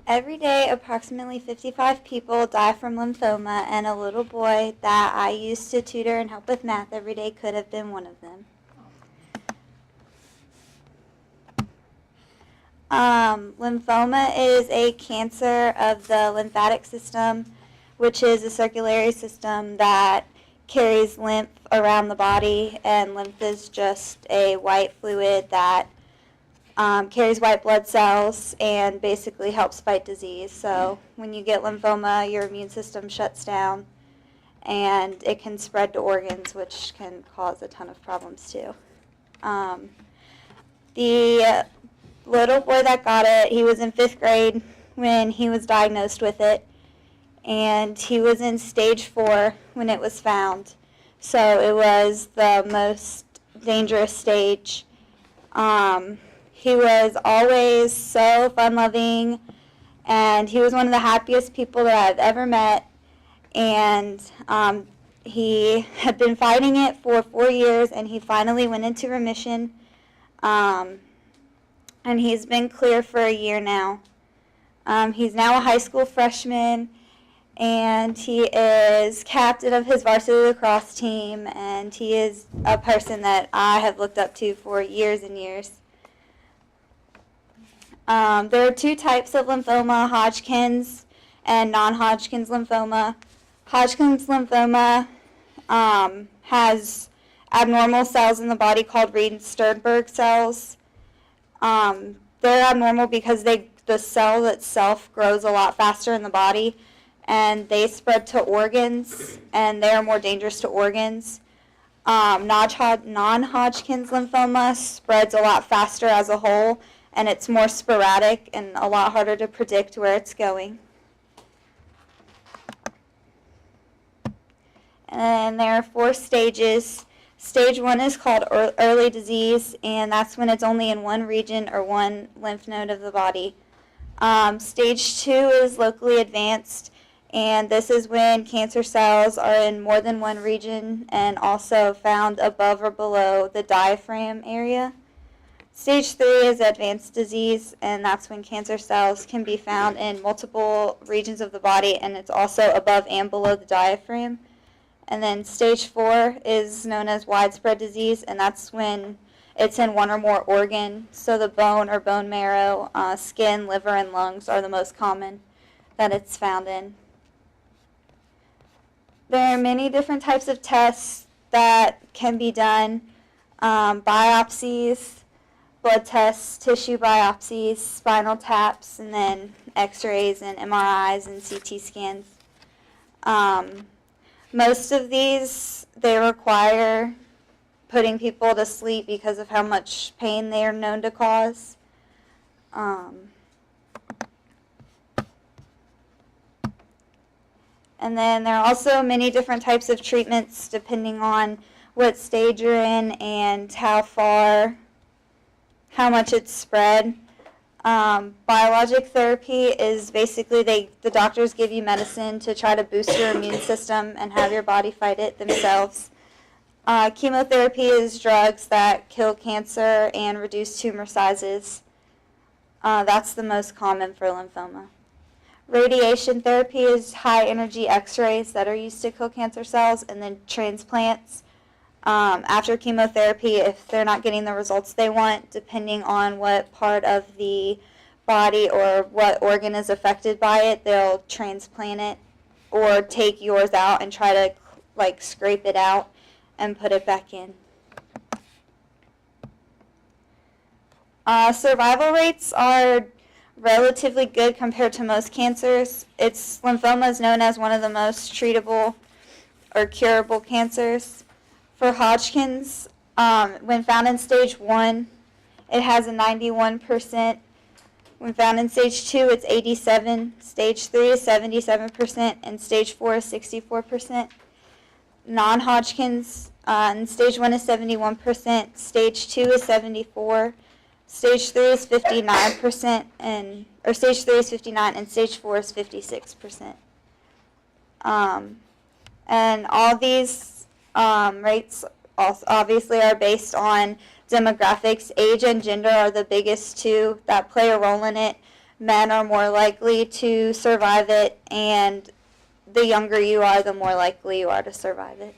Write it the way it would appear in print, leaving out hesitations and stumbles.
Every day, approximately 55 people die from lymphoma, and a little boy that I used to tutor and help with math every day could have been one of them. Lymphoma is a cancer of the lymphatic system, which is a circulatory system that carries lymph around the body, and lymph is just a white fluid that carries white blood cells and basically helps fight disease. So when you get lymphoma, your immune system shuts down, and it can spread to organs, which can cause a ton of problems too. The little boy that got it, he was in 5th grade when he was diagnosed with it, and he was in stage 4 when it was found. So it was the most dangerous stage. He was always so fun-loving, and he was one of the happiest people that I've ever met. And he had been fighting it for 4 years, and he finally went into remission. And he's been clear for a year now. He's now a high school freshman, and he is captain of his varsity lacrosse team, and he is a person that I have looked up to for years and years. There are 2 types of lymphoma, Hodgkin's and non-Hodgkin's lymphoma. Hodgkin's lymphoma has abnormal cells in the body called Reed-Sternberg cells. They're abnormal because the cell itself grows a lot faster in the body, and they spread to organs, and they are more dangerous to organs. Non-Hodgkin's lymphoma spreads a lot faster as a whole, and it's more sporadic and a lot harder to predict where it's going. And there are 4 stages. Stage 1 is called early disease, and that's when it's only in one region or one lymph node of the body. Stage 2 is locally advanced, and this is when cancer cells are in more than one region and also found above or below the diaphragm area. Stage 3 is advanced disease, and that's when cancer cells can be found in multiple regions of the body, and it's also above and below the diaphragm. And then stage 4 is known as widespread disease, and that's when it's in one or more organ. So the bone or bone marrow, skin, liver, and lungs are the most common that it's found in. There are many different types of tests that can be done. Biopsies, blood tests, tissue biopsies, spinal taps, and then x-rays and MRIs and CT scans. Most of these, they require putting people to sleep because of how much pain they are known to cause. And then there are also many different types of treatments depending on what stage you're in and how much it's spread. Biologic therapy is basically the doctors give you medicine to try to boost your immune system and have your body fight it themselves. Chemotherapy is drugs that kill cancer and reduce tumor sizes. That's the most common for lymphoma. Radiation therapy is high-energy x-rays that are used to kill cancer cells, and then transplants. After chemotherapy, if they're not getting the results they want, depending on what part of the body or what organ is affected by it, they'll transplant it or take yours out and try to scrape it out and put it back in. Survival rates are relatively good compared to most cancers. Lymphoma is known as one of the most treatable or curable cancers. For Hodgkin's, when found in stage 1, it has a 91%. When found in stage 2, it's 87%. Stage 3 is 77%, and stage 4 is 64%. Non-Hodgkin's, in stage 1 is 71%. Stage 2 is 74%. Stage 3 is 59%, or stage 3 is 59%, and stage 4 is 56%. And all these rates obviously are based on demographics. Age and gender are the biggest two that play a role in it. men are more likely to survive it, and the younger you are, the more likely you are to survive it.